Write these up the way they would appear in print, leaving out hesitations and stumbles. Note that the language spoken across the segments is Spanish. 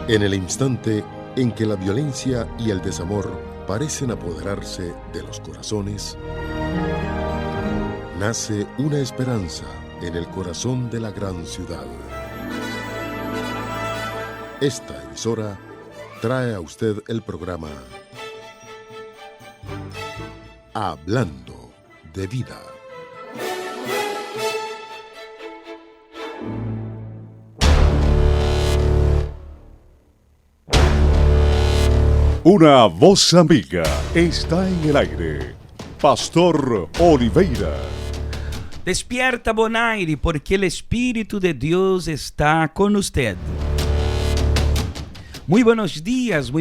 En el instante en que la violencia y el desamor parecen apoderarse de los corazones, nace una esperanza en el corazón de la gran ciudad. Esta emisora trae a usted el programa Hablando de Vida. Una voz amiga está en el aire. Pastor Oliveira. Despierta, Bonaire, porque el Espíritu de Dios está con usted. Muy buenos días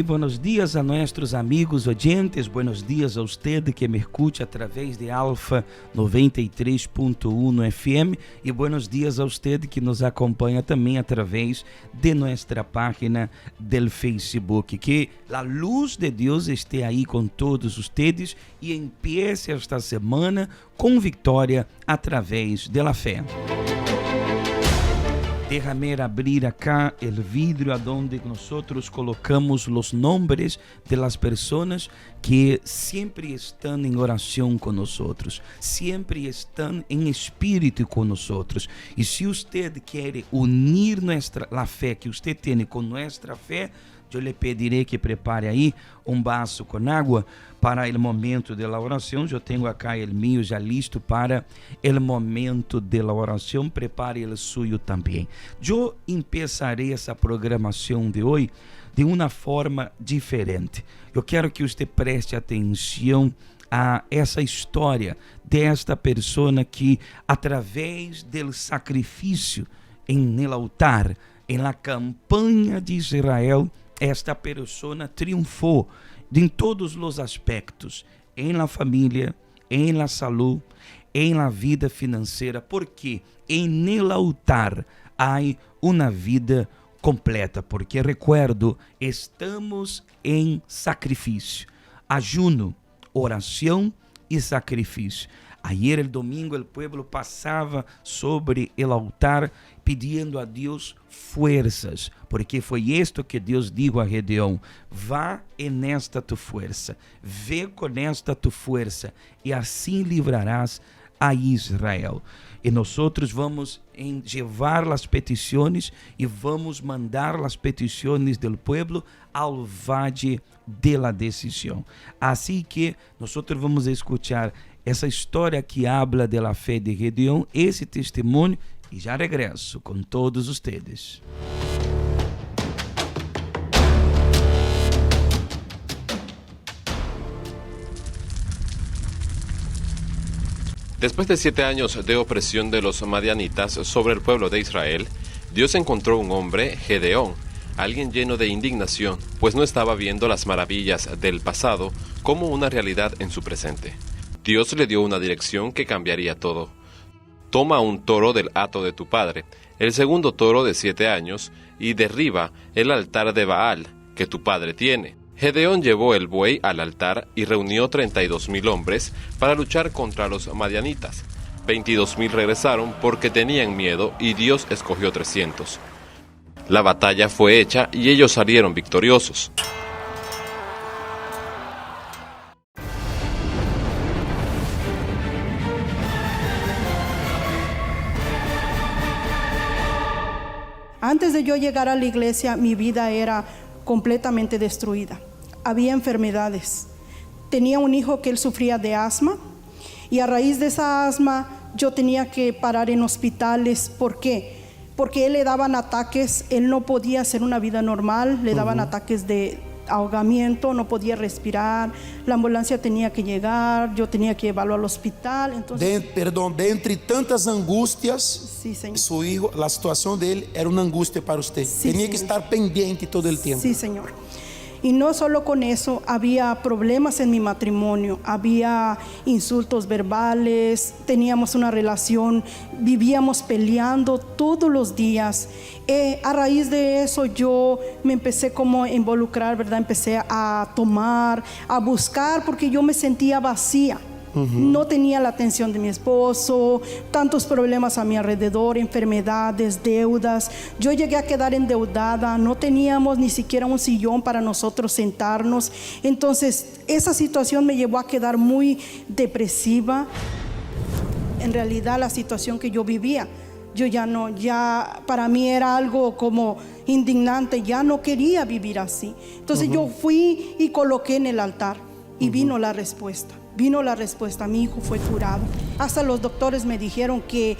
a nuestros amigos oyentes, buenos días a usted que me escucha a través de Alfa 93.1 FM y buenos días a usted que nos acompanha também através de nuestra página del Facebook. Que a luz de Deus esté aí com todos ustedes e empiece esta semana com vitória através da fé. Déjame abrir acá el vidrio adonde nosotros colocamos los nombres de las personas que siempre están en oración con nosotros, siempre están en espíritu con nosotros. Y si usted quiere unir la fe que usted tiene con nuestra fe, yo le pediré que prepare aí um vaso com água para o momento da oração. Eu tenho acá o meu já listo para o momento da oração. Prepare o suyo também. Eu empezarei essa programação de hoje de uma forma diferente. Eu quero que você preste atenção a essa história desta pessoa que, através do sacrifício em el altar, em la campanha de Israel, esta persona triunfou em todos os aspectos, em la família, em la salud, em la vida financeira, porque em el altar há uma vida completa, porque recuerdo, estamos em sacrifício, ayuno, oração e sacrifício. Ayer, el domingo, el pueblo pasaba sobre el altar pidiendo a Dios fuerzas, porque foi esto que Deus dijo a Gedeón: vá en esta tu fuerza, ve con esta tu fuerza, e assim livrarás a Israel. E nosotros vamos llevar las peticiones e vamos mandar las peticiones del pueblo ao valle de la decisión. Así que nosotros vamos a escuchar essa história que habla de la fe de Gedeón, esse testemunho, e já regresso com todos ustedes. Después de 7 años de opresión de los madianitas sobre el pueblo de Israel, Dios encontró un hombre, Gedeón, alguien lleno de indignación, pues no estaba viendo las maravillas del pasado como una realidad en su presente. Dios le dio una dirección que cambiaría todo. Toma un toro del hato de tu padre, el segundo toro de 7 años, y derriba el altar de Baal que tu padre tiene. Gedeón llevó el buey al altar y reunió 32,000 hombres para luchar contra los madianitas. 22,000 regresaron porque tenían miedo y Dios escogió 300. La batalla fue hecha y ellos salieron victoriosos. Antes de yo llegar a la iglesia, mi vida era completamente destruida. Había enfermedades. Tenía un hijo que él sufría de asma y a raíz de esa asma yo tenía que parar en hospitales. ¿Por qué? Porque él le daban ataques, él no podía hacer una vida normal, le daban ataques de ahogamiento, no podía respirar, la ambulancia tenía que llegar, yo tenía que llevarlo al hospital. Entonces, de entre tantas angustias, sí, señor. Su hijo, la situación de él era una angustia para usted. Sí, tenía señor. que estar pendiente todo el tiempo. Sí, señor. Y no solo con eso, había problemas en mi matrimonio, había insultos verbales, teníamos una relación, vivíamos peleando todos los días. A raíz de eso yo me empecé como a involucrar, ¿verdad? Empecé a tomar, a buscar, porque yo me sentía vacía. No tenía la atención de mi esposo, tantos problemas a mi alrededor, enfermedades, deudas. Yo llegué a quedar endeudada, no teníamos ni siquiera un sillón para nosotros sentarnos. Entonces, esa situación me llevó a quedar muy depresiva. En realidad, la situación que yo vivía, ya para mí era algo como indignante, ya no quería vivir así. Entonces yo fui y coloqué en el altar y vino la respuesta, mi hijo fue curado. Hasta los doctores me dijeron que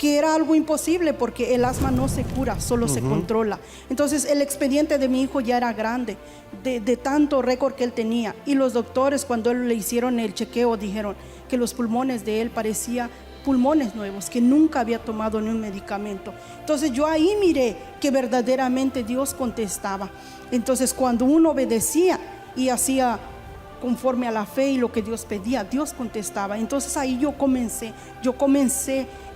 era algo imposible porque el asma no se cura, solo se controla. Entonces el expediente de mi hijo ya era grande, de tanto récord que él tenía, y los doctores cuando le hicieron el chequeo dijeron que los pulmones de él parecían pulmones nuevos, que nunca había tomado ni un medicamento. Entonces yo ahí miré que verdaderamente Dios contestaba. Entonces cuando uno obedecía y hacía conforme a la fe y lo que Dios pedía, Dios contestaba. Entonces ahí yo comencé,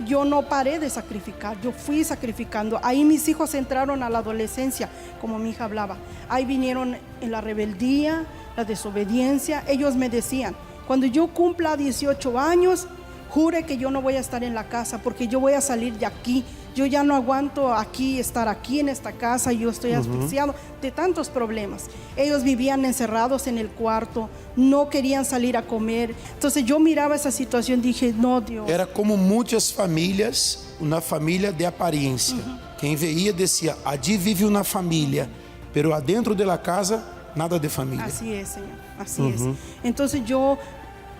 yo no paré de sacrificar, yo fui sacrificando. Ahí mis hijos entraron a la adolescencia, como mi hija hablaba. Ahí vinieron en la rebeldía, la desobediencia. Ellos me decían, cuando yo cumpla 18 años, jure que yo no voy a estar en la casa porque yo voy a salir de aquí. Yo ya no aguanto estar aquí en esta casa. Yo estoy asfixiado de tantos problemas. Ellos vivían encerrados en el cuarto, no querían salir a comer. Entonces yo miraba esa situación y dije, no, Dios. Era como muchas familias, una familia de apariencia. Quem veía decía, allí vive una familia, pero adentro de la casa, nada de familia. Así es, Señor, así es. Entonces yo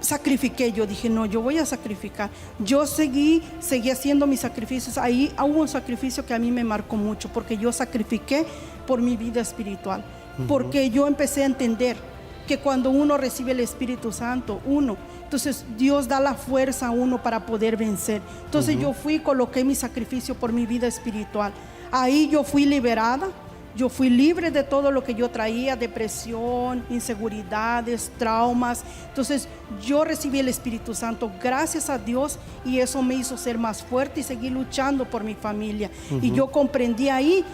sacrifiqué, yo dije, no, yo voy a sacrificar. Yo seguí haciendo mis sacrificios. Ahí hubo un sacrificio que a mí me marcó mucho, porque yo sacrifiqué por mi vida espiritual, porque yo empecé a entender que cuando uno recibe el Espíritu Santo, entonces Dios da la fuerza a uno para poder vencer. Entonces yo fui y coloqué mi sacrificio por mi vida espiritual. Ahí yo fui liberada. Yo fui libre de todo lo que yo traía, depresión, inseguridades, traumas. Entonces yo recibí el Espíritu Santo, gracias a Dios, y eso me hizo ser más fuerte y seguir luchando por mi familia. Y yo comprendí ahí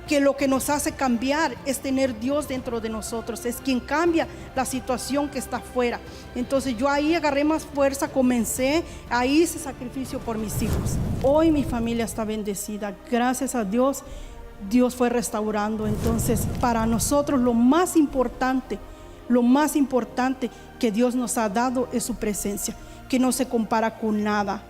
que lo que nos hace cambiar es tener Dios dentro de nosotros, es quien cambia la situación que está afuera. Entonces yo ahí agarré más fuerza, comencé, ahí hice sacrificio por mis hijos. Hoy mi familia está bendecida, gracias a Dios. Dios fue restaurando. Entonces para nosotros lo más importante que Dios nos ha dado es su presencia, que no se compara con nada,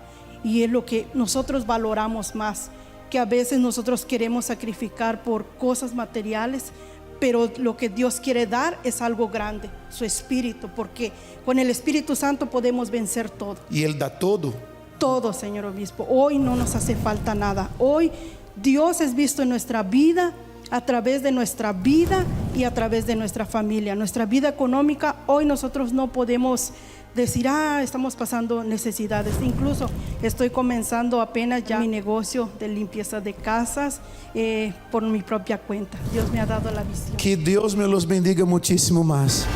y es lo que nosotros valoramos más, que a veces nosotros queremos sacrificar por cosas materiales, pero lo que Dios quiere dar es algo grande, su Espíritu, porque con el Espíritu Santo podemos vencer todo. Y Él da todo. Todo, Señor Obispo. Hoy no nos hace falta nada. Hoy Dios es visto en nuestra vida, a través de nuestra vida y a través de nuestra familia. Nuestra vida económica, hoy nosotros no podemos decir, estamos pasando necesidades. Incluso estoy comenzando apenas ya mi negocio de limpieza de casas por mi propia cuenta. Dios me ha dado la visión. Que Dios me los bendiga muchísimo más.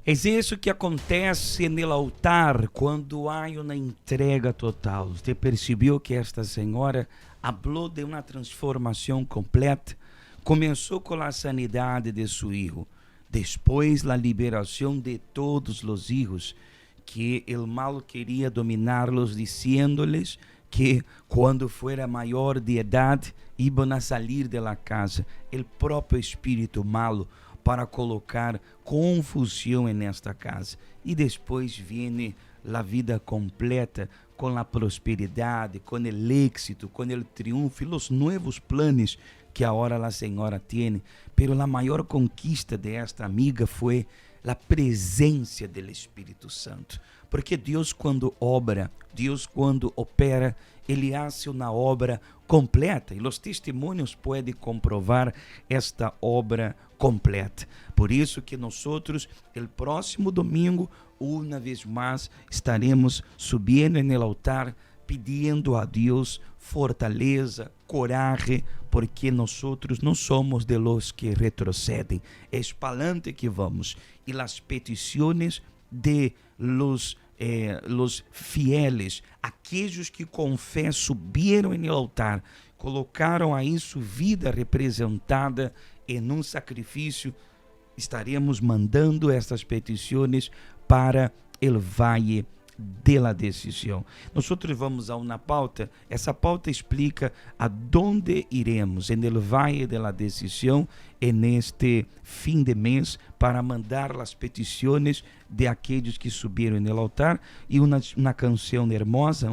É isso que acontece no altar quando há uma entrega total. Você percebeu que esta senhora falou de uma transformação completa? Começou com a sanidade de seu filho, depois a liberação de todos os filhos, que o mal queria dominá-los, dizendo-lhes que quando fuera maior de idade iam a sair de la casa. O próprio espírito malo para colocar confusão nesta casa. E depois vem a vida completa, com a prosperidade, com o êxito, com o triunfo e os novos planos que agora a senhora tem. Pero a maior conquista de esta amiga foi a presença do Espírito Santo. Porque Deus quando obra, Deus quando opera, Ele hace uma obra completa. E os testemunhos podem comprovar esta obra completa. Por isso que nós, o próximo domingo, uma vez mais, estaremos subindo no altar, pedindo a Deus fortaleza, coragem, porque nós não somos de los que retrocedem, é para adelante que vamos. E as petições de los los fieles, aquellos que con fe subieron en el altar, colocaron ahí su vida representada en un sacrificio, estaremos mandando estas peticiones para el Valle de la Decisión. Nosotros vamos a una pauta. Essa pauta explica a dónde iremos en el Valle de la Decisión en este fin de mes para mandar las peticiones de aquellos que subieron en el altar y una canción hermosa,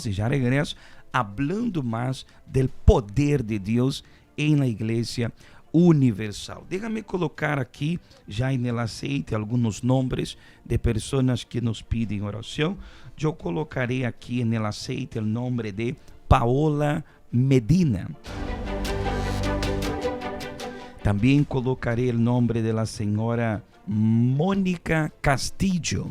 y ya regreso hablando más del poder de Dios en la Iglesia universal. Déjame colocar aquí ya en el aceite algunos nombres de personas que nos piden oración. Yo colocaré aquí en el aceite el nombre de Paola Medina. También colocaré el nombre de la señora Mónica Castillo.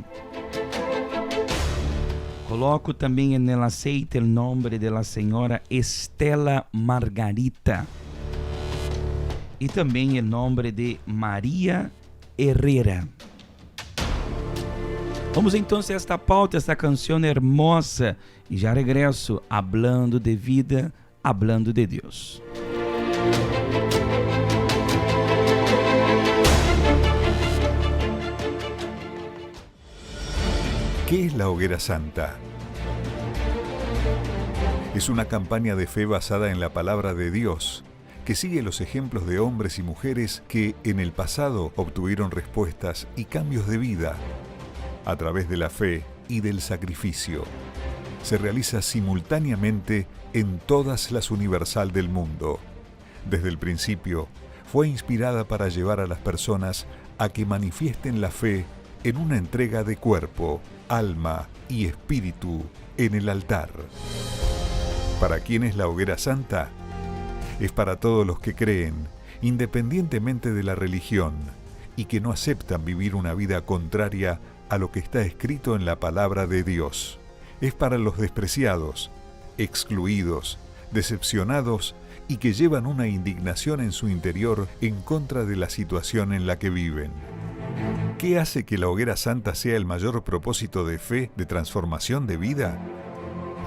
Coloco también en el aceite el nombre de la señora Estela Margarita. Y también el nombre de María Herrera. Vamos entonces a esta pauta, esta canción hermosa. Y ya regreso hablando de vida, hablando de Dios. ¿Qué es la Hoguera Santa? Es una campaña de fe basada en la palabra de Dios, que sigue los ejemplos de hombres y mujeres que en el pasado obtuvieron respuestas y cambios de vida a través de la fe y del sacrificio. Se realiza simultáneamente en todas las Universal del mundo. Desde el principio, fue inspirada para llevar a las personas a que manifiesten la fe en una entrega de cuerpo, alma y espíritu en el altar. ¿Para quién es la Hoguera Santa? Es para todos los que creen, independientemente de la religión, y que no aceptan vivir una vida contraria a lo que está escrito en la palabra de Dios. Es para los despreciados, excluidos, decepcionados y que llevan una indignación en su interior en contra de la situación en la que viven. ¿Qué hace que la Hoguera Santa sea el mayor propósito de fe, de transformación de vida?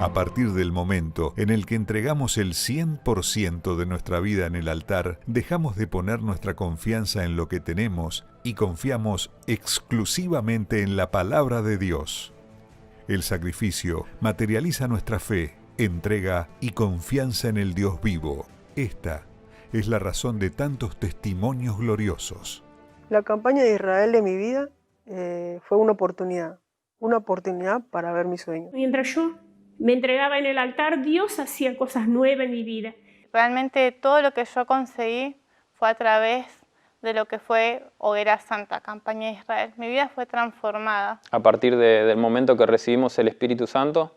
A partir del momento en el que entregamos el 100% de nuestra vida en el altar, dejamos de poner nuestra confianza en lo que tenemos y confiamos exclusivamente en la palabra de Dios. El sacrificio materializa nuestra fe, entrega y confianza en el Dios vivo. Esta es la razón de tantos testimonios gloriosos. La campaña de Israel de mi vida fue una oportunidad para ver mi sueño. Mientras yo me entregaba en el altar, Dios hacía cosas nuevas en mi vida. Realmente todo lo que yo conseguí fue a través de lo que fue Hoguera Santa, Campaña de Israel. Mi vida fue transformada. A partir del momento que recibimos el Espíritu Santo,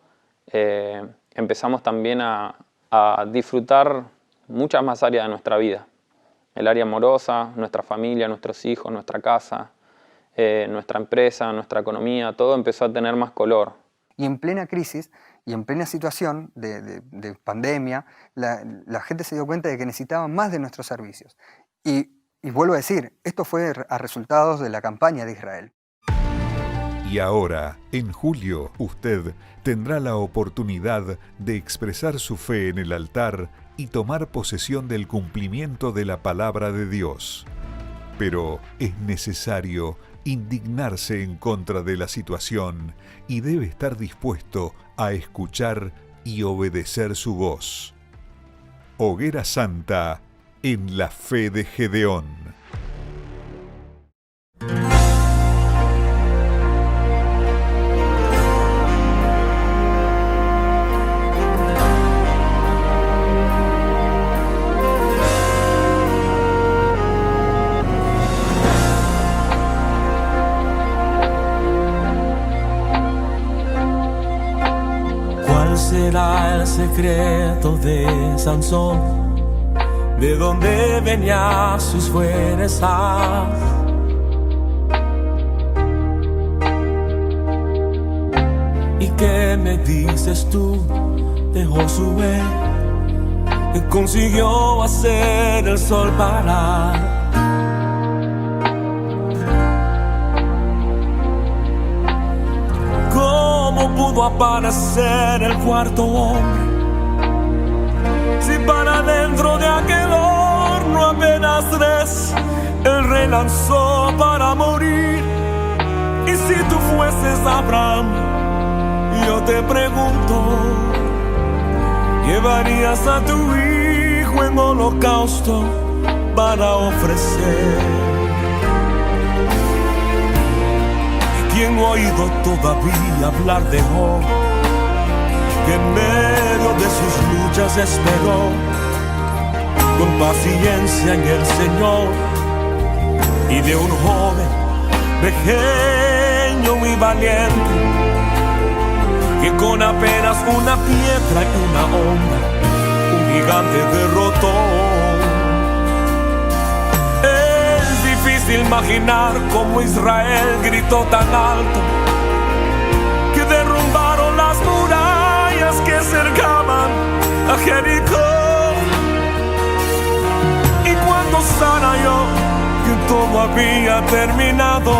empezamos también a disfrutar muchas más áreas de nuestra vida. El área amorosa, nuestra familia, nuestros hijos, nuestra casa, nuestra empresa, nuestra economía, todo empezó a tener más color. Y en plena crisis y en plena situación de pandemia, la gente se dio cuenta de que necesitaban más de nuestros servicios. Y vuelvo a decir, esto fue a resultados de la campaña de Israel. Y ahora, en julio, usted tendrá la oportunidad de expresar su fe en el altar y tomar posesión del cumplimiento de la palabra de Dios. Pero es necesario indignarse en contra de la situación y debe estar dispuesto a escuchar y obedecer su voz. Hoguera Santa en la fe de Gedeón. Será el secreto de Sansón, de dónde venía sus fuerzas. ¿Y qué me dices tú de Josué, que consiguió hacer el sol parar? pudo aparecer el cuarto hombre? Si para dentro de aquel horno apenas 3 Él relanzó para morir. Y si tú fueses Abraham, yo te pregunto, ¿llevarías a tu hijo en holocausto para ofrecer? ¿Quién ha oído todavía hablar de Job, que en medio de sus luchas esperó con paciencia en el Señor? Y de un joven pequeño y valiente, que con apenas una piedra y una onda un gigante derrotó. Es difícil imaginar cómo Israel gritó tan alto que derrumbaron las murallas que cercaban a Jericó. Y cuando Sara halló que todo había terminado,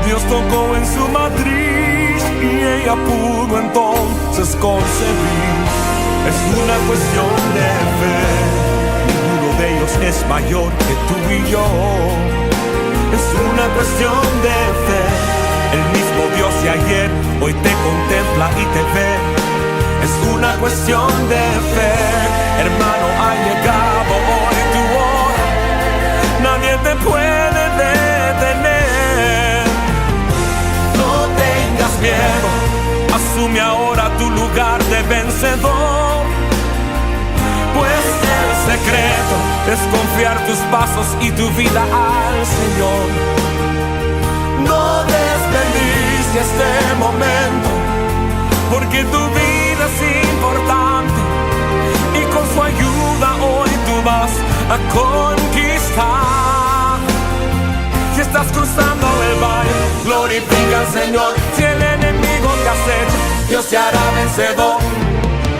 Dios tocó en su matriz y ella pudo entonces concebir. Es una cuestión de fe, ninguno de ellos es mayor que tú y yo. Es una cuestión de fe, el mismo Dios de ayer hoy te contempla y te ve. Es una cuestión de fe, hermano, ha llegado hoy tu hora, nadie te puede detener. No tengas miedo, asume ahora tu lugar de vencedor, pues el secreto es confiar tus pasos y tu vida al Señor. No desperdicies este momento, porque tu vida es importante y con su ayuda hoy tú vas a conquistar. Si estás cruzando el valle, glorifica al Señor. Si el enemigo te acecha, Dios te hará vencedor.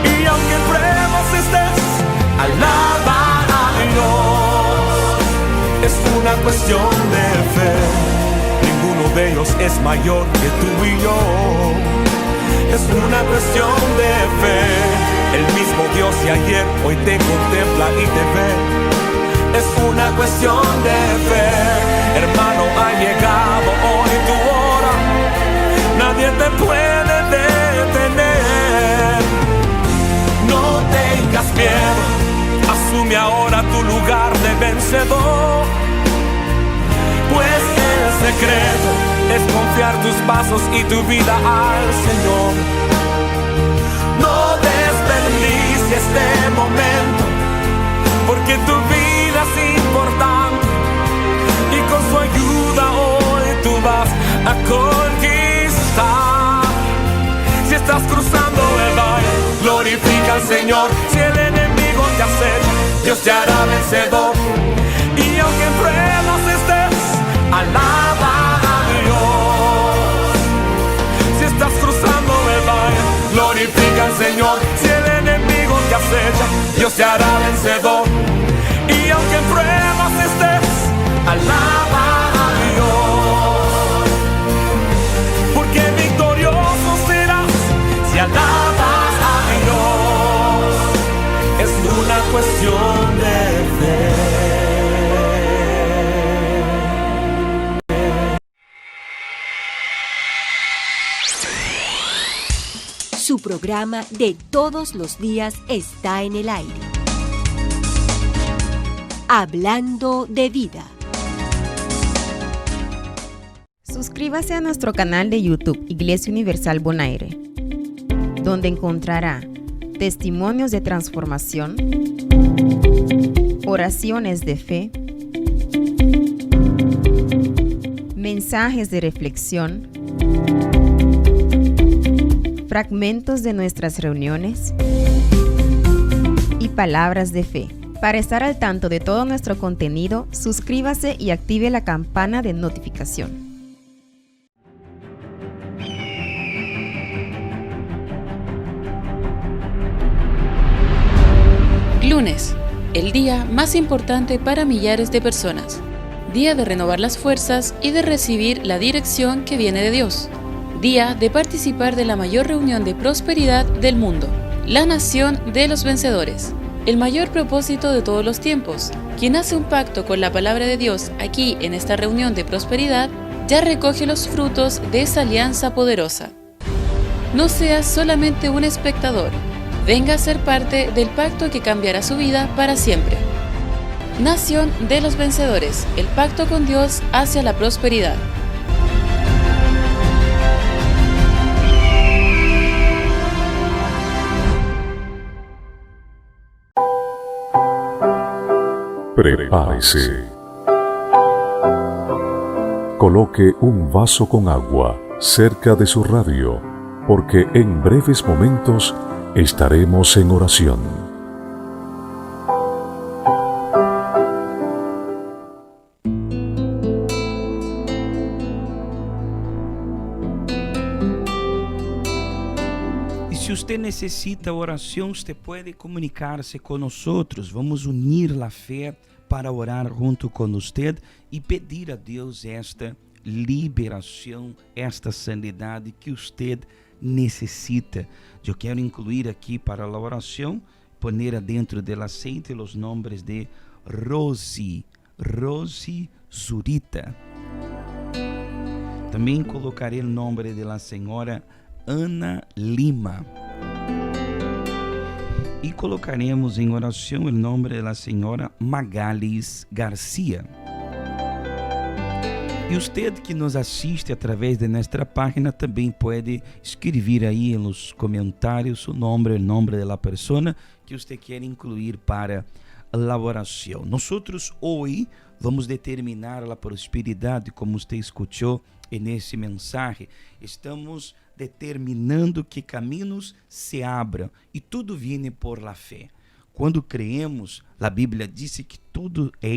Y aunque en pruebas estés, alaba a Dios. Es una cuestión de fe, ninguno de ellos es mayor que tú y yo. Es una cuestión de fe, el mismo Dios de ayer hoy te contempla y te ve. Es una cuestión de fe, hermano, ha llegado hoy tu hora, nadie te puede detener. No tengas miedo, asume ahora tu lugar de vencedor, pues el secreto es confiar tus pasos y tu vida al Señor. No desperdicies este momento, porque tu vida es importante y con su ayuda hoy tú vas a conquistar. Si estás cruzando el valle, glorifica al Señor. Si el enemigo te acecha, Dios te hará vencedor. Y aunque en pruebas estés, alaba a Dios. Si estás cruzando el valle, glorifica al Señor. Si el enemigo te acecha, Dios te hará vencedor. Y aunque en pruebas estés, alaba a Dios, porque victorioso serás si alabas a Dios. Es una cuestión de fe. Su programa de todos los días está en el aire. Hablando de vida. Suscríbase a nuestro canal de YouTube Iglesia Universal Bonaire, donde encontrará testimonios de transformación, oraciones de fe, mensajes de reflexión, fragmentos de nuestras reuniones y palabras de fe. Para estar al tanto de todo nuestro contenido, suscríbase y active la campana de notificación. Lunes, el día más importante para millares de personas. Día de renovar las fuerzas y de recibir la dirección que viene de Dios. día de participar de la mayor reunión de prosperidad del mundo, la Nación de los Vencedores. El mayor propósito de todos los tiempos. Quien hace un pacto con la palabra de Dios aquí en esta reunión de prosperidad, ya recoge los frutos de esa alianza poderosa. No seas solamente un espectador. Venga a ser parte del pacto que cambiará su vida para siempre. Nación de los Vencedores, el pacto con Dios hacia la prosperidad. Prepárese. Coloque un vaso con agua cerca de su radio, porque en breves momentos estaremos en oración. Y si usted necesita oración, usted puede comunicarse con nosotros. Vamos unir la fe para orar junto con usted e pedir a Deus esta liberação, esta sanidade que usted necessita. Eu quero incluir aqui para a oração, poner dentro do aceite os nomes de Rosy Zurita. Também colocarei o nome da senhora Ana Lima. E colocaremos em oração o nome da senhora Magalis Garcia. E você que nos assiste através de nossa página também pode escrever aí nos comentários o nome da pessoa que você quer incluir para a oração. Nós hoje vamos determinar a prosperidade, como você escutou nesse mensagem. Estamos determinando que caminhos se abram e tudo viene por la fé. Quando creemos, a Bíblia diz que tudo é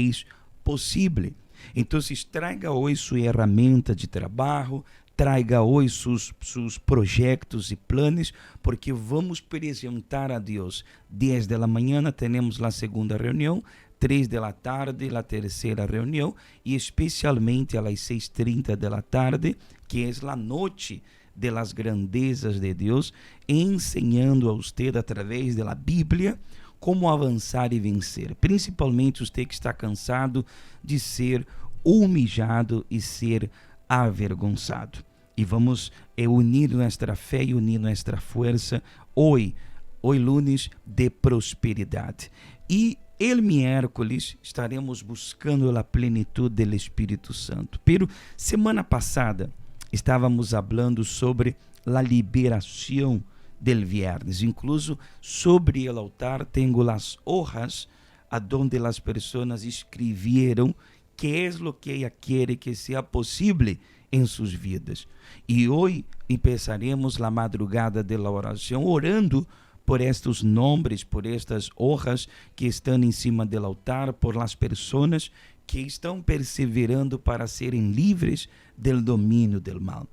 possível. Então, traga hoje sua ferramenta de trabalho, traga hoje seus projetos e planos, porque vamos apresentar a Deus. 10 da manhã temos a segunda reunião, 3 da tarde a terceira reunião e especialmente às 6:30 da tarde, que é a noite de las grandezas de Deus, ensinando a você através da Bíblia como avançar e vencer, principalmente você que está cansado de ser humilhado e ser avergonçado. E vamos unir nossa fé e unir nossa força hoje lunes de prosperidade. E el miércoles estaremos buscando a plenitude do Espírito Santo. Pero semana passada estávamos falando sobre a liberação del viernes. Incluso sobre o altar tenho as hojas aonde as pessoas escreveram que é o que ela quer que seja possível em suas vidas. E hoje começaremos a madrugada da oração orando por estes nomes, por estas hojas que estão em cima do altar, por las pessoas que estão perseverando para serem livres do domínio do mal.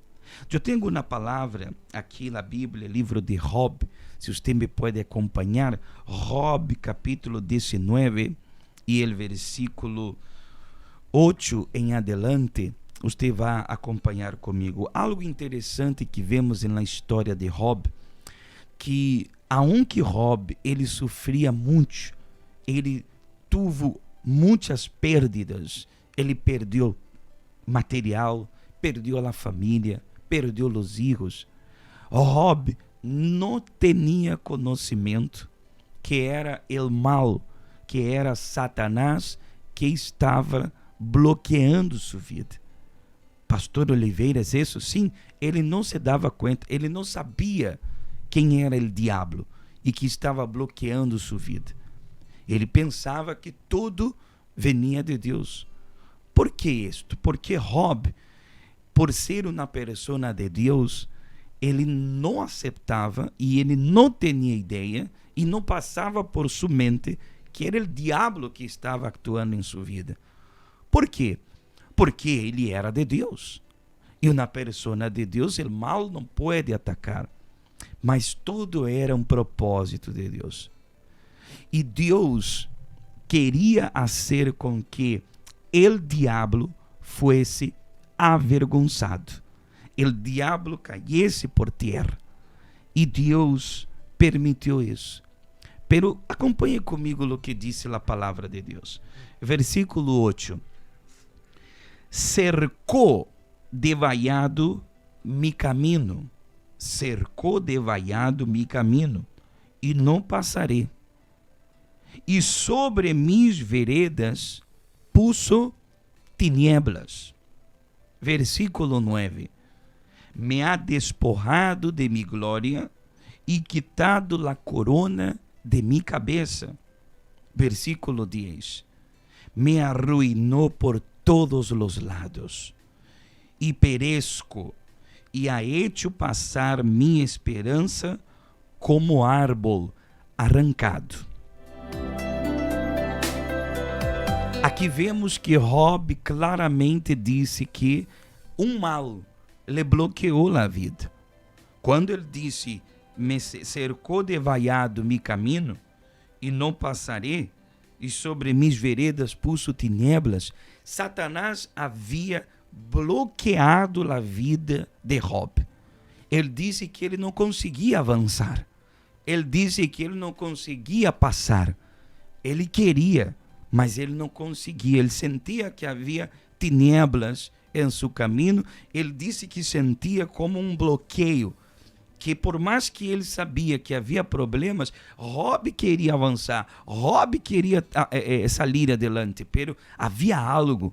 Eu tenho uma palavra aqui na Bíblia, livro de Job, se você me pode acompanhar, Job capítulo 19 e o versículo 8 em adelante, você vai acompanhar comigo. Algo interessante que vemos na história de Job, que aunque Job ele sofria muito, ele teve muitas perdas, ele perdeu material, perdeu a família, perdeu os filhos. Job não tinha conhecimento que era o mal, que era Satanás que estava bloqueando sua vida. Pastor Oliveira, é isso? Sim, ele não se dava conta, ele não sabia quem era o diabo e que estava bloqueando sua vida. Ele pensava que tudo venia de Deus. Por que isto? Porque Job, por ser uma pessoa de Deus, ele não aceitava e ele não tinha ideia e não passava por sua mente que era o diabo que estava actuando em sua vida. Por quê? Porque ele era de Deus. E uma pessoa de Deus, o mal não pode atacar. Mas tudo era um propósito de Deus. E Deus queria fazer com que o diabo fosse avergonçado. el diablo cayese por tierra. Y Dios permitió eso. Pero acompanhe comigo lo que dice la palabra de Dios. Versículo 8. Cercó de vallado mi camino. Cercó de vallado mi camino, e não passarei. E sobre mis veredas puso tinieblas. Versículo 9. Me ha despojado de mi gloria e quitado la corona de mi cabeza. Versículo 10. Me arruinou por todos los lados e perezco, e ha hecho passar minha esperança como árbol arrancado. Aqui vemos que Job claramente disse que mal lhe bloqueou a vida. Quando ele disse, me cercou de vallado mi caminho, e não passarei, e sobre mis veredas puso tinieblas, Satanás havia bloqueado a vida de Job. Ele disse que ele não conseguia avançar. Ele disse que ele não conseguia passar. Ele queria, mas ele não conseguia. Ele sentia que havia tinieblas em seu caminho. Ele disse que sentia como um bloqueio, que por mais que ele sabia que havia problemas, Job queria avançar, Job queria sair adelante, pero havia algo.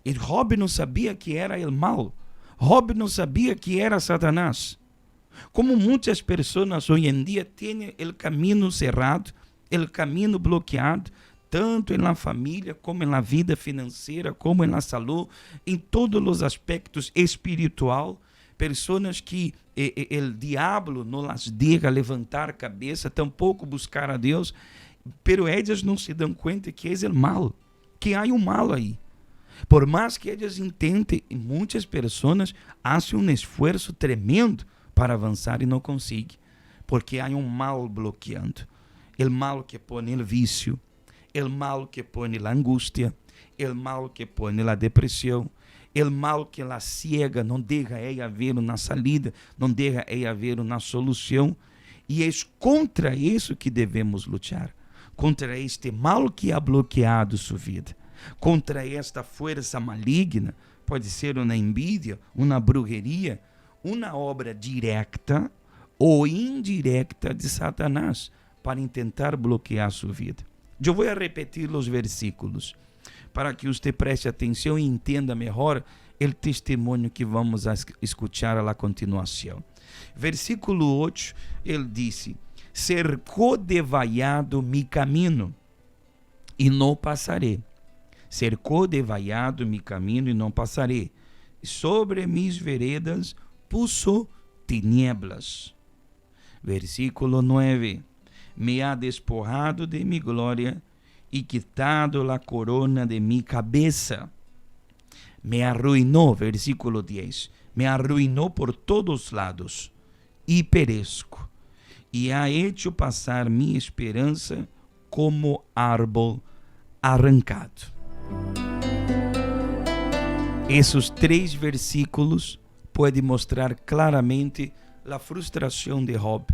E Job não sabia que era o mal. Job não sabia que era Satanás. Como muitas pessoas hoje em dia têm o caminho cerrado, o caminho bloqueado, tanto na família, como na vida financeira, como na saúde, em todos os aspectos espiritual. Pessoas que o diabo não las deixa levantar a cabeça, tampouco buscar a Deus, pero elas não se dão conta que é o mal, que há mal aí. Por mais que elas intentem, muitas pessoas fazem um esforço tremendo para avançar e não conseguem, porque há mal bloqueando. O mal que põe o vício, o mal que põe a angústia, o mal que põe a depressão, o mal que la ciega, não deixa ela ver uma saída, não deixa ela ver uma solução. E é contra isso que devemos lutar, contra este mal que ha bloqueado sua vida, contra esta força maligna. Pode ser uma envidia, uma brujeria, uma obra direta ou indireta de Satanás para tentar bloquear sua vida. Eu vou repetir os versículos para que você preste atenção e entenda melhor o testemunho que vamos a escuchar a continuação. Versículo 8, ele disse: cercou de vallado mi caminho e não passarei. Cercou de vallado mi caminho e não passarei. Sobre mis veredas puso tinieblas. Versículo 9. Me ha despojado de mi glória e quitado la corona de mi cabeza. Me arruinou, versículo 10. Me arruinou por todos lados e perezco. E ha hecho passar minha esperança como árbol arrancado. Esses 3 versículos podem mostrar claramente a frustração de Job,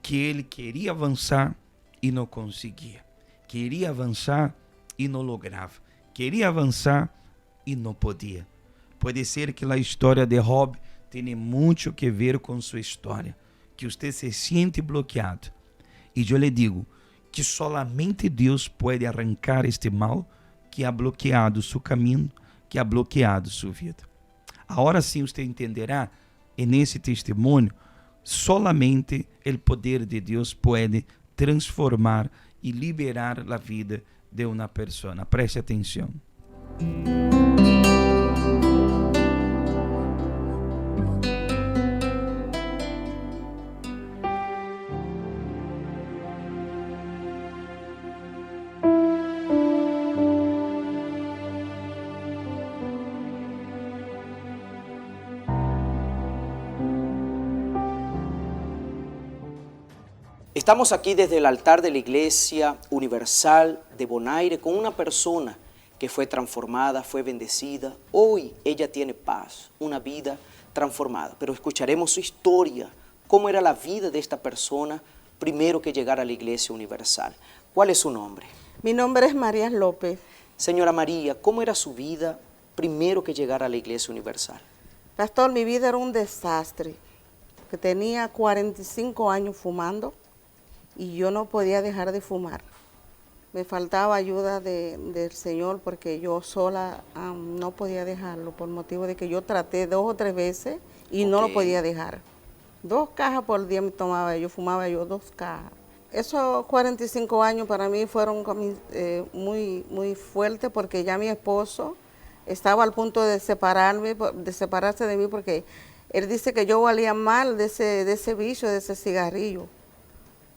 que ele queria avançar e não conseguia. Queria avançar e não lograva. Queria avançar e não podia. Pode ser que a história de Job tenha muito que ver com sua história, que você se siente bloqueado. E eu lhe digo que solamente Deus pode arrancar este mal que ha bloqueado seu caminho, que ha bloqueado sua vida. Agora sim você entenderá, e nesse testemunho, solamente o poder de Deus pode transformar e liberar a vida de uma pessoa. Preste atenção. Estamos aquí desde el altar de la Iglesia Universal de Bonaire con una persona que fue transformada, fue bendecida. Hoy ella tiene paz, una vida transformada. Pero escucharemos su historia, cómo era la vida de esta persona primero que llegara a la Iglesia Universal. ¿Cuál es su nombre? Mi nombre es María López. Señora María, ¿cómo era su vida primero que llegara a la Iglesia Universal? Pastor, mi vida era un desastre, que tenía 45 años fumando y yo no podía dejar de fumar. Me faltaba ayuda del Señor porque yo sola no podía dejarlo, por motivo de que yo traté 2 o 3 veces y no lo podía dejar. 2 cajas por día me tomaba, yo fumaba 2 cajas. Esos 45 años para mí fueron muy fuertes porque ya mi esposo estaba al punto de separarse de mí porque él dice que yo valía mal de ese vicio, de ese cigarrillo.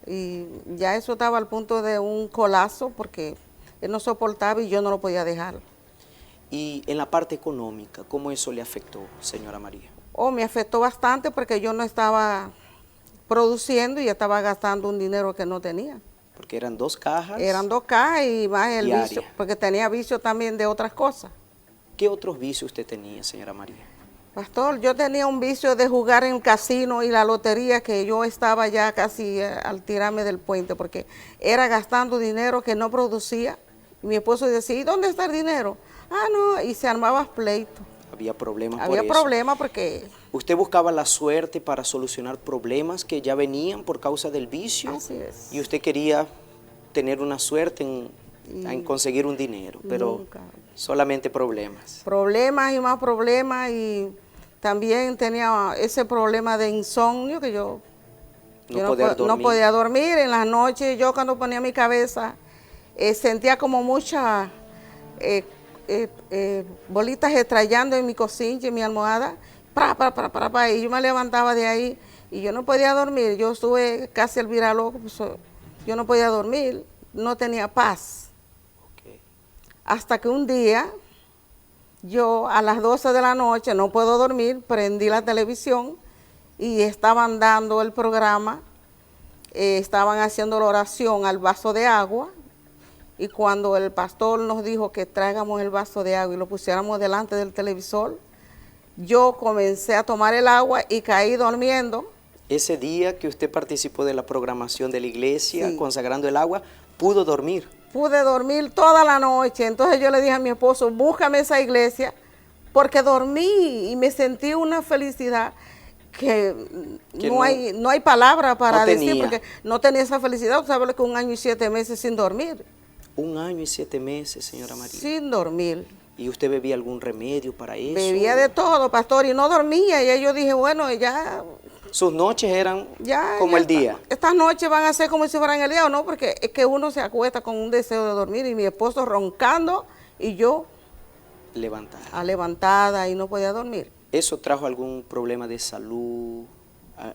Y ya eso estaba al punto de un colapso porque él no soportaba y yo no lo podía dejar. Y en la parte económica, ¿cómo eso le afectó, señora María? Me afectó bastante porque yo no estaba produciendo y estaba gastando un dinero que no tenía. Porque eran 2 cajas. Eran 2 cajas y más el diaria. vicio, porque tenía vicio también de otras cosas. ¿Qué otros vicios usted tenía, señora María? Pastor, yo tenía un vicio de jugar en el casino y la lotería que yo estaba ya casi al tirarme del puente porque era gastando dinero que no producía. Y mi esposo decía, ¿y dónde está el dinero? No, y se armaba pleito. Había problemas por eso. Había problemas porque... ¿Usted buscaba la suerte para solucionar problemas que ya venían por causa del vicio? Así es. Y usted quería tener una suerte en conseguir un dinero, pero nunca. Solamente problemas. Problemas y más problemas y también tenía ese problema de insomnio que yo no podía dormir. En las noches yo cuando ponía mi cabeza sentía como muchas bolitas estrellando en mi cocina, en mi almohada, y yo me levantaba de ahí y yo no podía dormir. Yo estuve casi al virar loco, pues, yo no podía dormir, no tenía paz. Hasta que un día, yo a las 12 de la noche, no puedo dormir, prendí la televisión y estaban dando el programa, estaban haciendo la oración al vaso de agua y cuando el pastor nos dijo que traigamos el vaso de agua y lo pusiéramos delante del televisor, yo comencé a tomar el agua y caí durmiendo. Ese día que usted participó de la programación de la iglesia, consagrando el agua, ¿pudo dormir? Pude dormir toda la noche, entonces yo le dije a mi esposo, búscame esa iglesia, porque dormí y me sentí una felicidad que no hay palabra para decir, porque no tenía esa felicidad. Usted sabe que 1 año y 7 meses sin dormir. 1 año y 7 meses, señora María. Sin dormir. ¿Y usted bebía algún remedio para eso? Bebía de todo, pastor, y no dormía, y yo dije, bueno, ya... ¿Sus noches eran como el día? Estas noches van a ser como si fueran el día, ¿o no? Porque es que uno se acuesta con un deseo de dormir y mi esposo roncando y yo levantada y no podía dormir. ¿Eso trajo algún problema de salud,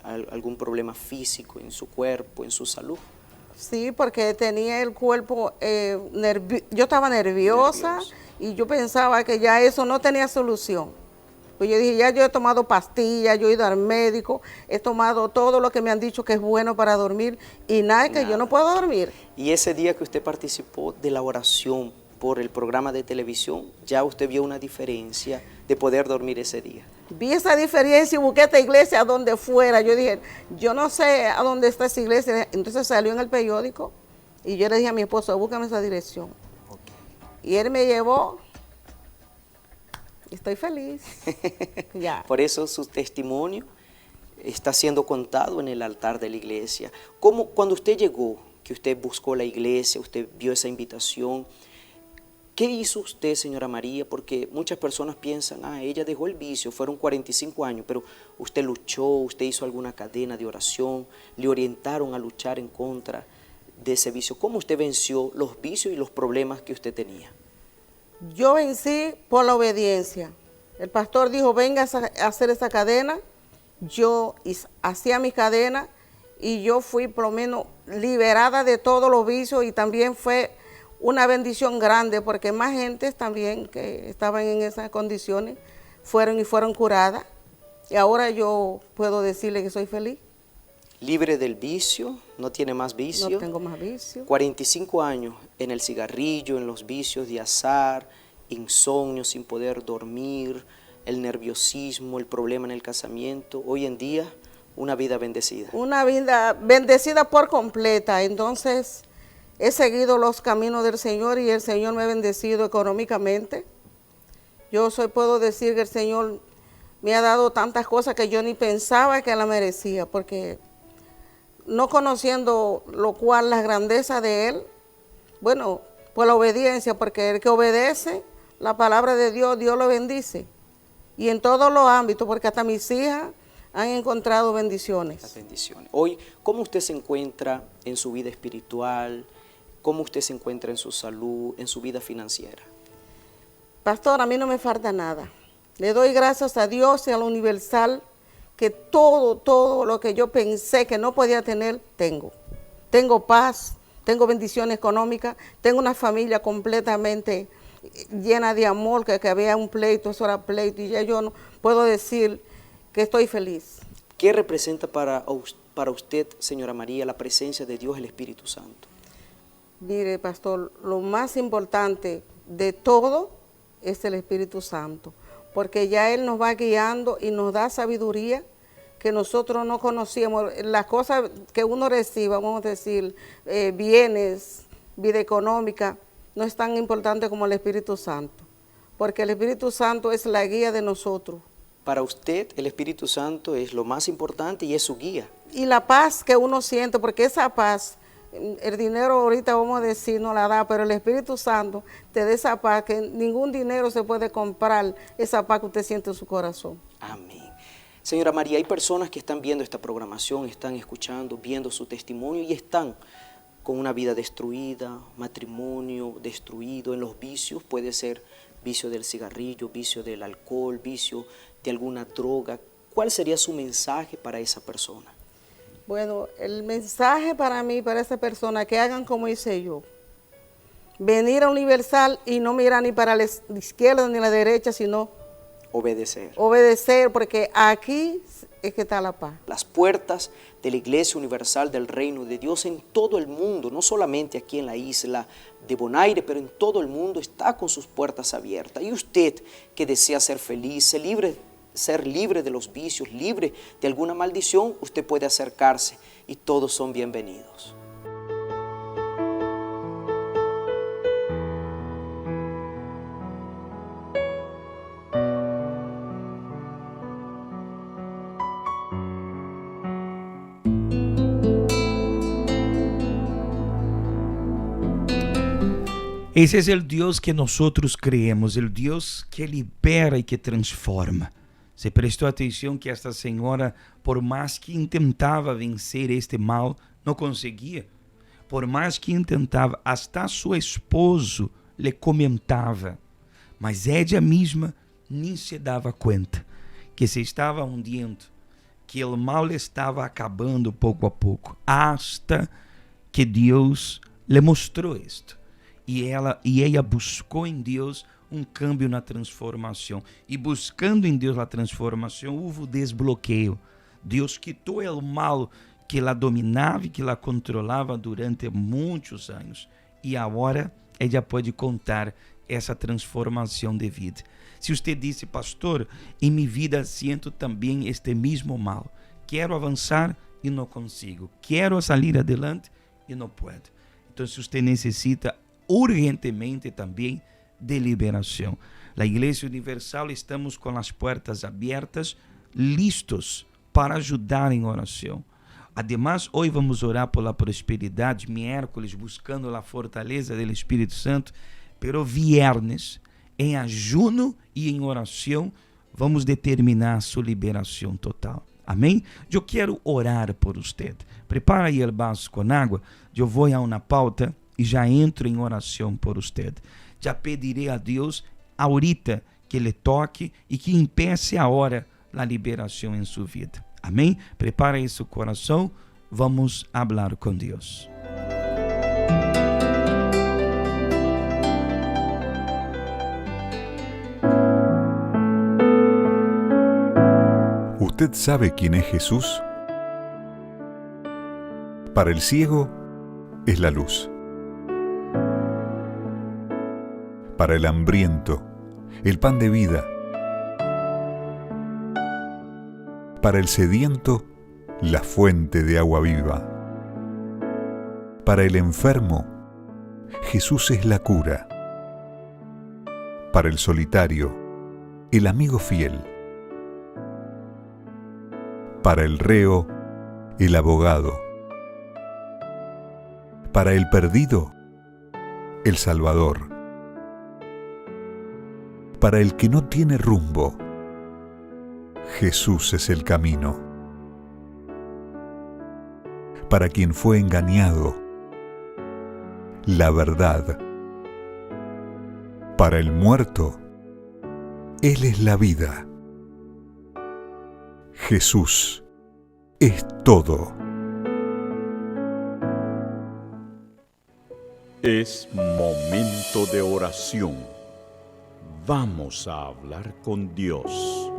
algún problema físico en su cuerpo, en su salud? Sí, porque tenía el cuerpo, yo estaba nerviosa y yo pensaba que ya eso no tenía solución. Pues yo dije, ya yo he tomado pastillas, yo he ido al médico, he tomado todo lo que me han dicho que es bueno para dormir y nada, que yo no puedo dormir. Y ese día que usted participó de la oración por el programa de televisión, ya usted vio una diferencia de poder dormir ese día. Vi esa diferencia y busqué esta iglesia a donde fuera. Yo dije, yo no sé a dónde está esa iglesia. Entonces salió en el periódico y yo le dije a mi esposo, búscame esa dirección. Y él me llevó. Estoy feliz. Ya. Por eso su testimonio está siendo contado en el altar de la iglesia. ¿Cómo, cuando usted llegó, que usted buscó la iglesia, usted vio esa invitación, qué hizo usted, señora María? Porque muchas personas piensan, ella dejó el vicio, fueron 45 años, pero usted luchó, usted hizo alguna cadena de oración, le orientaron a luchar en contra de ese vicio. ¿Cómo usted venció los vicios y los problemas que usted tenía? Yo vencí por la obediencia. El pastor dijo, venga a hacer esa cadena. Yo hacía mi cadena y yo fui por lo menos liberada de todos los vicios y también fue una bendición grande porque más gente también que estaban en esas condiciones fueron curadas y ahora yo puedo decirle que soy feliz. libre del vicio, no tiene más vicio. No tengo más vicio. 45 años en el cigarrillo, en los vicios de azar, insomnio, sin poder dormir, el nerviosismo, el problema en el casamiento. Hoy en día, una vida bendecida. Una vida bendecida por completa. Entonces, he seguido los caminos del Señor y el Señor me ha bendecido económicamente. Puedo decir que el Señor me ha dado tantas cosas que yo ni pensaba que la merecía, porque no conociendo lo cual la grandeza de Él, bueno, por la obediencia, porque el que obedece la palabra de Dios, Dios lo bendice. Y en todos los ámbitos, porque hasta mis hijas han encontrado bendiciones. Las bendiciones. Hoy, ¿cómo usted se encuentra en su vida espiritual? ¿Cómo usted se encuentra en su salud, en su vida financiera? Pastor, a mí no me falta nada. Le doy gracias a Dios y a lo universal que todo lo que yo pensé que no podía tener, tengo. Tengo paz, tengo bendiciones económicas, tengo una familia completamente llena de amor, que había un pleito, eso era pleito, y ya yo no puedo decir que estoy feliz. ¿Qué representa para usted, señora María, la presencia de Dios, el Espíritu Santo? Mire, pastor, lo más importante de todo es el Espíritu Santo, porque ya Él nos va guiando y nos da sabiduría que nosotros no conocíamos. Las cosas que uno reciba, vamos a decir, bienes, vida económica, no es tan importante como el Espíritu Santo, porque el Espíritu Santo es la guía de nosotros. Para usted, el Espíritu Santo es lo más importante y es su guía. Y la paz que uno siente, porque esa paz, el dinero ahorita vamos a decir no la da, pero el Espíritu Santo te da esa paz que ningún dinero se puede comprar, esa paz que usted siente en su corazón. Amén. Señora María, hay personas que están viendo esta programación, están escuchando, viendo su testimonio y están con una vida destruida, matrimonio destruido, en los vicios, puede ser vicio del cigarrillo, vicio del alcohol, vicio de alguna droga. ¿Cuál sería su mensaje para esa persona? Bueno, el mensaje para mí, para esa persona, que hagan como hice yo. Venir a Universal y no mirar ni para la izquierda ni la derecha, sino obedecer. Obedecer, porque aquí es que está la paz. Las puertas de la Iglesia Universal del Reino de Dios en todo el mundo, no solamente aquí en la isla de Bonaire, pero en todo el mundo está con sus puertas abiertas. Y usted que desea ser feliz, ser libre de los vicios, libre de alguna maldición, usted puede acercarse y todos son bienvenidos. Ese es el Dios que nosotros creemos, el Dios que libera y que transforma. Se prestó atención que esta señora, por más que intentaba vencer este mal, no conseguía. Por más que intentava, hasta su esposo le comentava, mas ella mesma nem se dava conta que se estava hundindo, que o mal le estava acabando pouco a pouco, hasta que Deus le mostrou isto. E ela buscou em Deus cambio na transformação. E buscando em Deus a transformação, houve o desbloqueio. Deus quitou o mal que la dominava e que la controlava durante muitos anos. E agora ela pode contar essa transformação de vida. Se você disse, pastor, em minha vida sinto também este mesmo mal. Quero avançar e não consigo. Quero sair adelante e não puedo. Então, se você necessita urgentemente também de liberação. La Iglesia Universal estamos com as portas abertas, listos para ajudar em oração. Además, hoje vamos orar por la prosperidade, miércoles buscando la fortaleza del Espírito Santo, pero viernes, em ajuno e em oração, vamos determinar sua liberação total. Amém? Eu quero orar por você. Prepara aí o vaso com água, eu vou a uma pauta e já entro em oração por você. Já pedirei a Deus ahorita que Ele toque e que empece a hora a liberação em sua vida. Amém? Prepara aí seu coração, vamos falar com Deus. ¿Usted sabe quién es Jesús? Para el ciego es la luz. Para el hambriento, el pan de vida. Para el sediento, la fuente de agua viva. Para el enfermo, Jesús es la cura. Para el solitario, el amigo fiel. Para el reo, el abogado. Para el perdido, el Salvador. Para el que no tiene rumbo, Jesús es el camino. Para quien fue engañado, la verdad. Para el muerto, Él es la vida. Jesús es todo. Es momento de oración. Vamos a hablar con Dios.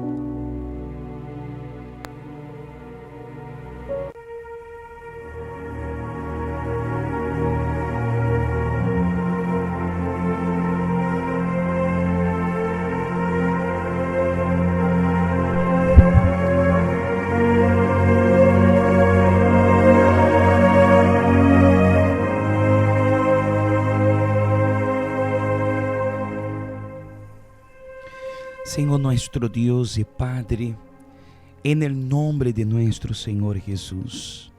Señor nuestro Dios y Padre, en el nombre de nuestro Señor Jesús,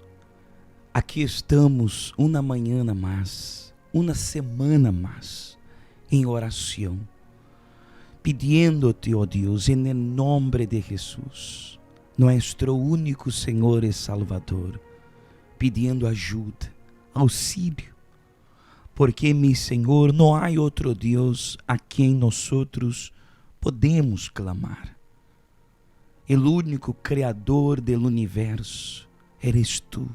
aquí estamos una mañana más, una semana más, en oración, pidiéndote, oh Dios, en el nombre de Jesús, nuestro único Señor y Salvador, pidiendo ayuda, auxilio, porque mi Señor, no hay otro Dios a quien nosotros podemos clamar. El único Criador del universo eres tú.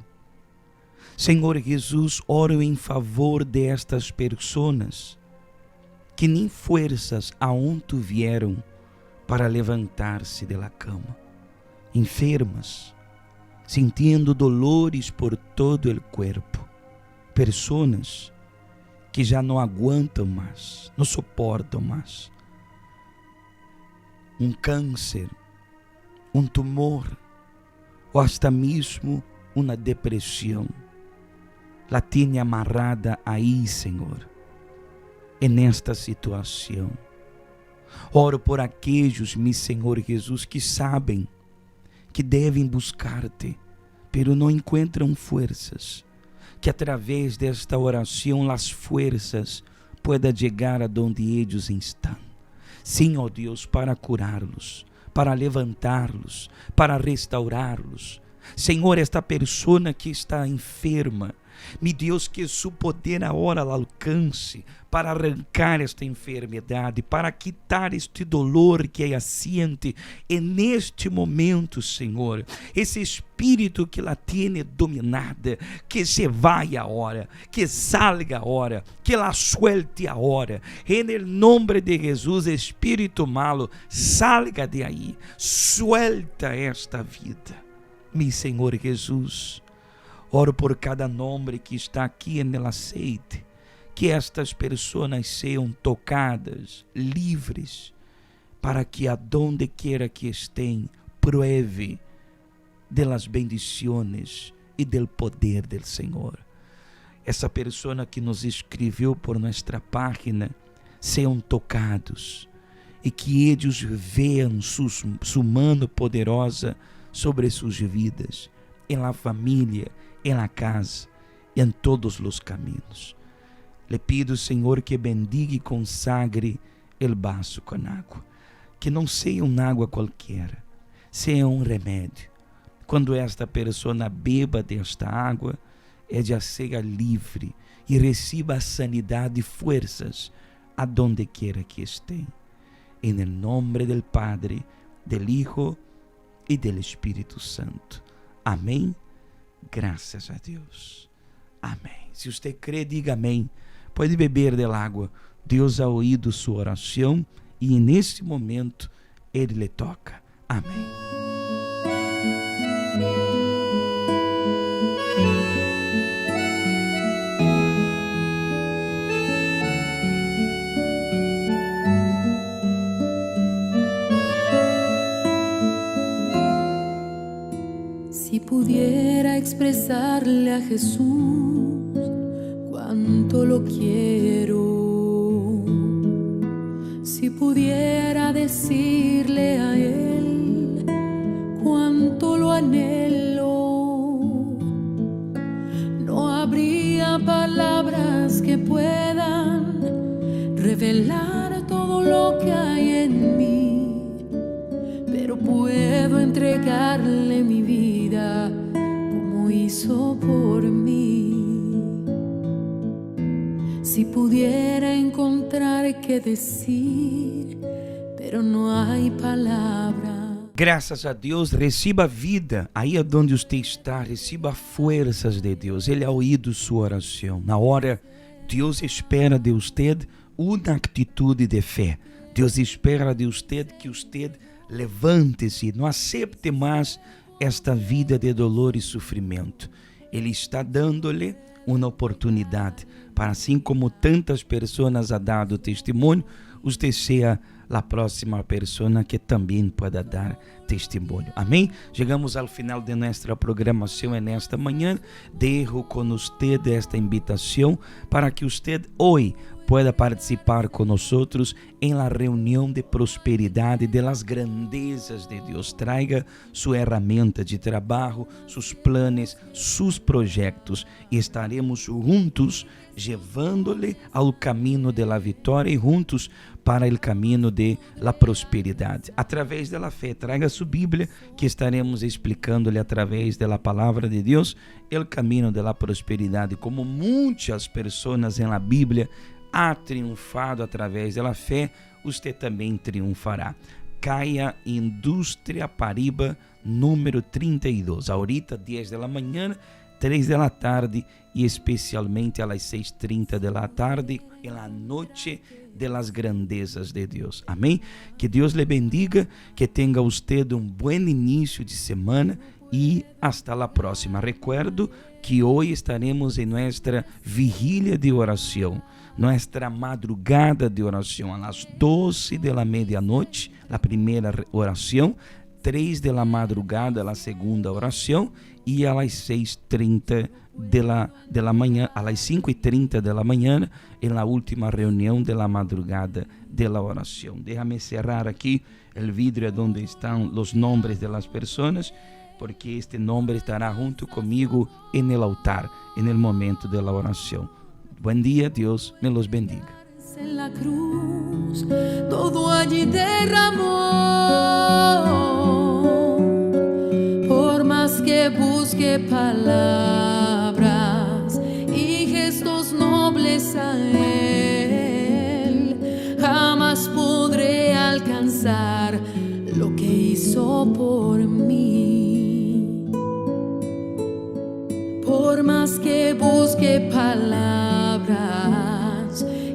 Senhor Jesus, oro em favor destas pessoas que nem forças aún tuvieron para levantar-se de la cama, enfermas, sintiendo dolores por todo el cuerpo, pessoas que já não aguentam mais, não suportam mais. Câncer, tumor, ou hasta mesmo uma depressão, la tiene amarrada aí, Senhor, nesta situação. Oro por aqueles, meu Senhor Jesus, que sabem que devem buscar-te, pero não encontram forças, que através desta oração as forças puedan chegar a donde eles estão. Sim, ó Deus, para curá-los, para levantá-los, para restaurá-los. Senhor, esta pessoa que está enferma, meu Deus, que su poder agora alcance para arrancar esta enfermidade, para quitar este dolor que ela sente neste momento, Senhor. Esse espírito que la tiene dominada, que se vaya agora, que salga agora, que la suelte agora. En el nombre de Jesus, espírito malo, salga de aí, suelta esta vida. Mi Senhor Jesus, oro por cada nome que está aqui no aceite, que estas pessoas sejam tocadas, livres, para que aonde quiera que estén, pruebe de las bendiciones e del poder del Senhor. Essa pessoa que nos escreveu por nossa página, sejam tocados e que eles vejam sua mano poderosa sobre suas vidas, em la família, em la casa, em todos os caminhos. Le pido, Senhor, que bendiga e consagre el vaso com água, que não seja água qualquer, seja remédio. Quando esta pessoa beba desta água, ela seja livre e receba a sanidade e forças aonde quiera que esteja. Em nome do Padre, do Hijo e do Espírito Santo. Amém. Graças a Deus. Amém. Se você crê, diga amém. Pode beber da água. Deus ha ouído sua oração e nesse momento Ele lhe toca. Amém. pudiera expresarle a Jesús cuánto lo quiero, si pudiera decirle a Él cuánto lo anhelo, no habría palabras que puedan revelar todo lo que hay en mí, pero puedo entregarle mi vida como hizo por mí. Si pudiera encontrar qué decir, pero no hay palabra. Graças a Deus, receba vida aí onde você está, receba forças de Deus. Ele ha ouído sua oração. Na hora, Deus espera de você uma atitude de fé. Deus espera de você que você levante-se, não acepte mais esta vida de dolor e sofrimento. Ele está dando-lhe uma oportunidade para, assim como tantas pessoas ha dado testemunho, você seja a próxima pessoa que também pueda dar testemunho. Amém? Chegamos ao final de nossa programação nesta manhã. Dejo com você esta invitação para que você hoje pueda participar con nosotros en la reunión de prosperidad de las grandezas de Dios. Traiga su herramienta de trabajo, sus planes, sus proyectos y estaremos juntos llevándole al camino de la victoria y juntos para el camino de la prosperidad. A través de la fe, traiga su Biblia que estaremos explicándole a través de la palabra de Dios el camino de la prosperidad. Como muchas personas en la Biblia ha triunfado através da fé, você também triunfará. Caia Indústria Pariba, número 32. Ahorita, 10 da manhã, 3 da tarde e especialmente às 6:30 da tarde, na noite de las grandezas de Deus. Amém? Que Deus lhe bendiga, que tenha você bom início de semana e hasta la próxima. Recuerdo que hoje estaremos em nossa vigília de oração, nossa madrugada de oração, às 12 da meia-noite, a primeira oração, 3 da madrugada, a segunda oração, e às 6:30 da manhã, às 5:30 da manhã, na última reunião da madrugada da oração. Déjame cerrar aqui o vidro onde estão os nomes das pessoas, porque este nome estará junto comigo en el altar, en el momento de la oración. Buen día, Dios me los bendiga. En la cruz, todo allí derramó, por más que busque palabras y gestos nobles a Él, jamás podré alcanzar lo que hizo por mí. Por más que busque palabras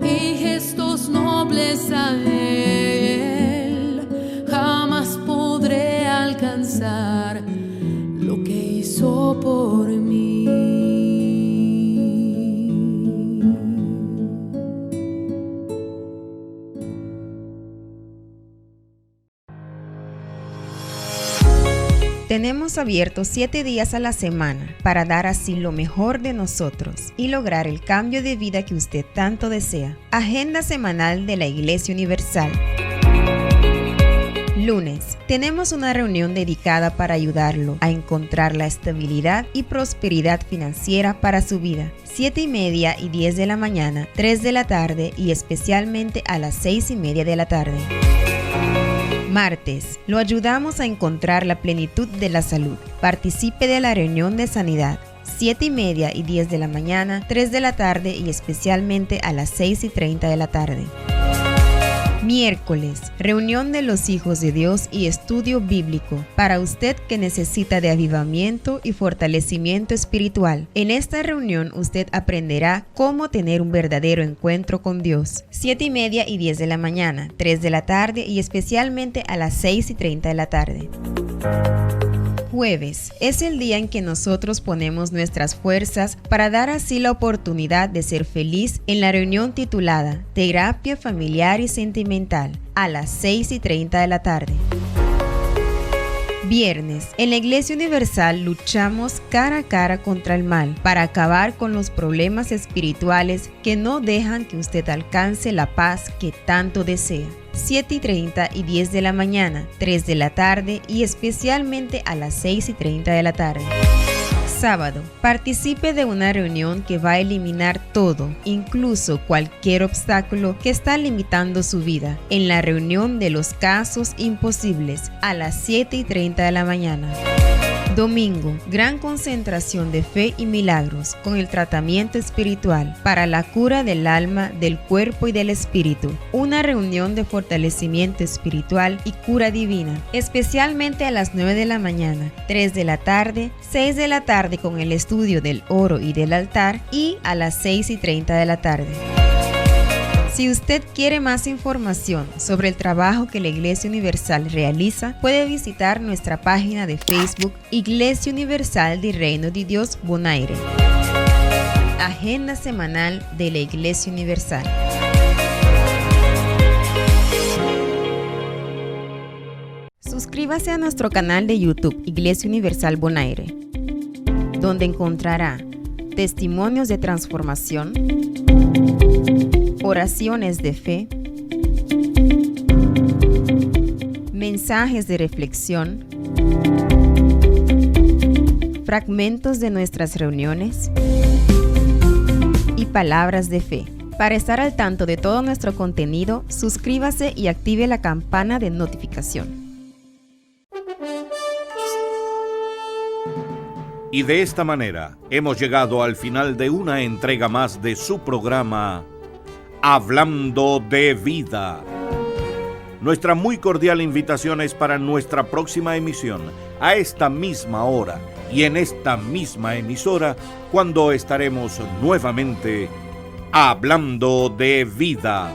y gestos nobles a Él, jamás podré alcanzar lo que hizo por mí. Tenemos abiertos 7 días a la semana para dar así lo mejor de nosotros y lograr el cambio de vida que usted tanto desea. Agenda semanal de la Iglesia Universal. Lunes, tenemos una reunión dedicada para ayudarlo a encontrar la estabilidad y prosperidad financiera para su vida. 7:30 y 10 de la mañana, 3 de la tarde y especialmente a las 6:30 de la tarde. Martes, lo ayudamos a encontrar la plenitud de la salud. Participe de la reunión de sanidad. 7:30 y 10 de la mañana, 3 de la tarde y especialmente a las 6:30 de la tarde. Miércoles, reunión de los hijos de Dios y estudio bíblico para usted que necesita de avivamiento y fortalecimiento espiritual. En esta reunión usted aprenderá cómo tener un verdadero encuentro con Dios. 7:30 y 10 de la mañana, 3 de la tarde y especialmente a las 6:30 de la tarde. Jueves es el día en que nosotros ponemos nuestras fuerzas para dar así la oportunidad de ser feliz en la reunión titulada Terapia Familiar y Sentimental a las 6:30 de la tarde. Viernes. En la Iglesia Universal luchamos cara a cara contra el mal para acabar con los problemas espirituales que no dejan que usted alcance la paz que tanto desea. 7:30 y 10 de la mañana, 3 de la tarde y especialmente a las 6:30 de la tarde. Sábado, participe de una reunión que va a eliminar todo, incluso cualquier obstáculo que está limitando su vida, en la reunión de los casos imposibles a las 7:30 de la mañana. Domingo, gran concentración de fe y milagros con el tratamiento espiritual para la cura del alma, del cuerpo y del espíritu. Una reunión de fortalecimiento espiritual y cura divina, especialmente a las 9 de la mañana, 3 de la tarde, 6 de la tarde con el estudio del oro y del altar y a las 6:30 de la tarde. Si usted quiere más información sobre el trabajo que la Iglesia Universal realiza, puede visitar nuestra página de Facebook Iglesia Universal del Reino de Dios Bonaire. Agenda semanal de la Iglesia Universal. Suscríbase a nuestro canal de YouTube Iglesia Universal Bonaire, donde encontrará testimonios de transformación, oraciones de fe, mensajes de reflexión, fragmentos de nuestras reuniones y palabras de fe. Para estar al tanto de todo nuestro contenido, suscríbase y active la campana de notificación. Y de esta manera hemos llegado al final de una entrega más de su programa Hablando de Vida. Nuestra muy cordial invitación es para nuestra próxima emisión, a esta misma hora y en esta misma emisora, cuando estaremos nuevamente Hablando de Vida.